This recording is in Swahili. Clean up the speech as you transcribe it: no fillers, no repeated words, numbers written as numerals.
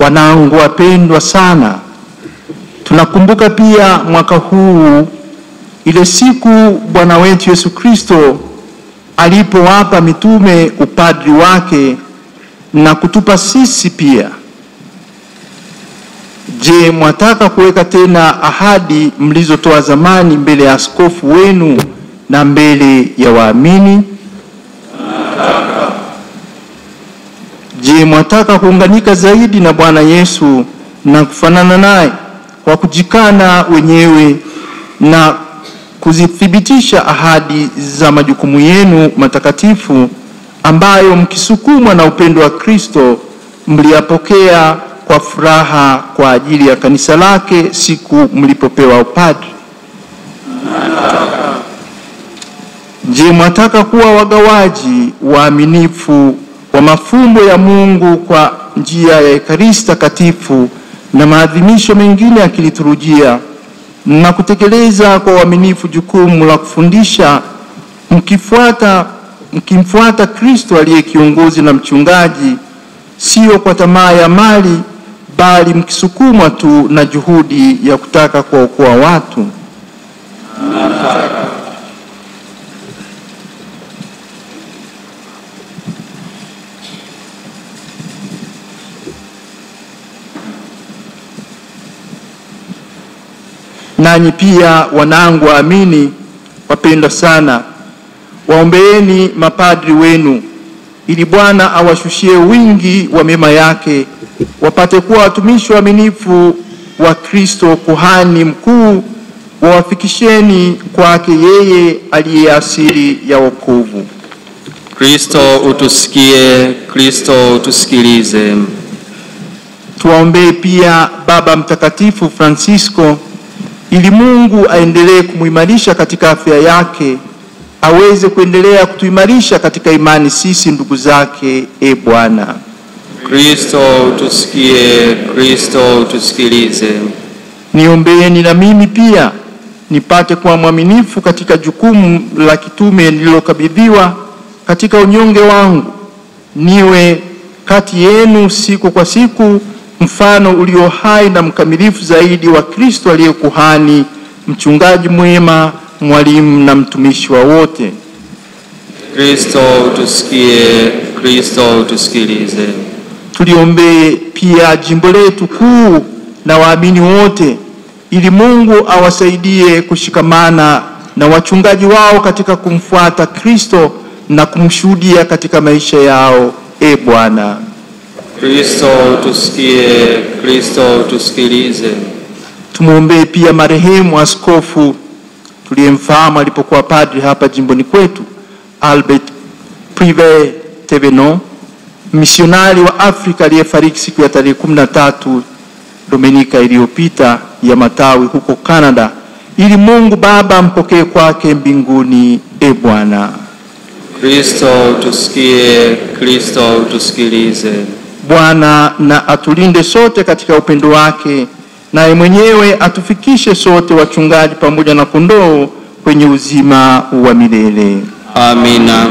wanangu wapendwa sana, tunakumbuka pia mwaka huu ile siku Bwana wetu Yesu Kristo alipowapa mitume upadri wake na kutupa sisi pia. Je, mwataka kuweka tena ahadi mlizotoa zamani mbele ya askofu wenu na mbele ya waamini? Je, mwataka kuunganika zaidi na Bwana Yesu na kufanana naye kwa kujikana wenyewe na kuzithibitisha ahadi za majukumu yenu matakatifu ambayo mkisukumwa na upendo wa Kristo mliyapokea kwa furaha kwa ajili ya kanisa lake siku mlipopewa upadri? Je, mwataka kuwa wagawaji waaminifu wa mafumbo ya Mungu kwa njia ya Ekaristi Takatifu na maadhimisho mengine ya kiliturujia na kutekeleza kwa uaminifu jukumu la kufundisha mkimfuata Kristo aliye kiongozi na mchungaji, sio kwa tamaa ya mali bali mkisukumwa tu na juhudi ya kutaka kuokoa watu? Nanyi pia wanangu waamini wapendwa sana, waombeeni mapadri wenu ili Bwana awashushie wingi wa mema yake, wapate kuwa watumishi waaminifu wa Kristo kuhani mkuu, wawafikisheni kwake yeye aliye asili ya wokovu. Kristo utusikie, Kristo utusikilize. Tuwaombee pia Baba Mtakatifu Francisco ili Mungu aendelee kumuimarisha katika afya yake, aweze kuendelea kutuimarisha katika imani sisi ndugu zake. Bwana. Kristo utusikie, Kristo utusikilize. Niombeeni na mimi pia nipate kuwa mwaminifu katika jukumu la kitume nililokabidhiwa katika unyonge wangu, niwe kati yenu siku kwa siku mfano ulio hai na mkamilifu zaidi wa Kristo aliye kuhani, mchungaji mwema, mwalimu na mtumishi wa wote. Kristo utusikie, Kristo utusikilize. Tuliombee pia jimbo letu kuu na waamini wote ili Mungu awasaidie kushikamana na wachungaji wao katika kumfuata Kristo na kumshuhudia katika maisha yao. Bwana. Kristo utusikie, Kristo utusikilize. Tumuombee pia marehemu askofu tuliyemfahamu alipokuwa padri hapa jimboni kwetu, Albert Prive Tebeno, misionari wa Afrika aliyefariki siku ya tarehe 13 Dominika iliyopita ya matawi huko Canada, ili Mungu Baba mpokee kwake mbinguni. Bwana. Kristo utusikie, Kristo utusikilize. Bwana na atulinde sote katika upendo wake, naye mwenyewe atufikishe sote wachungaji pamoja na kondoo kwenye uzima wa milele. Amina.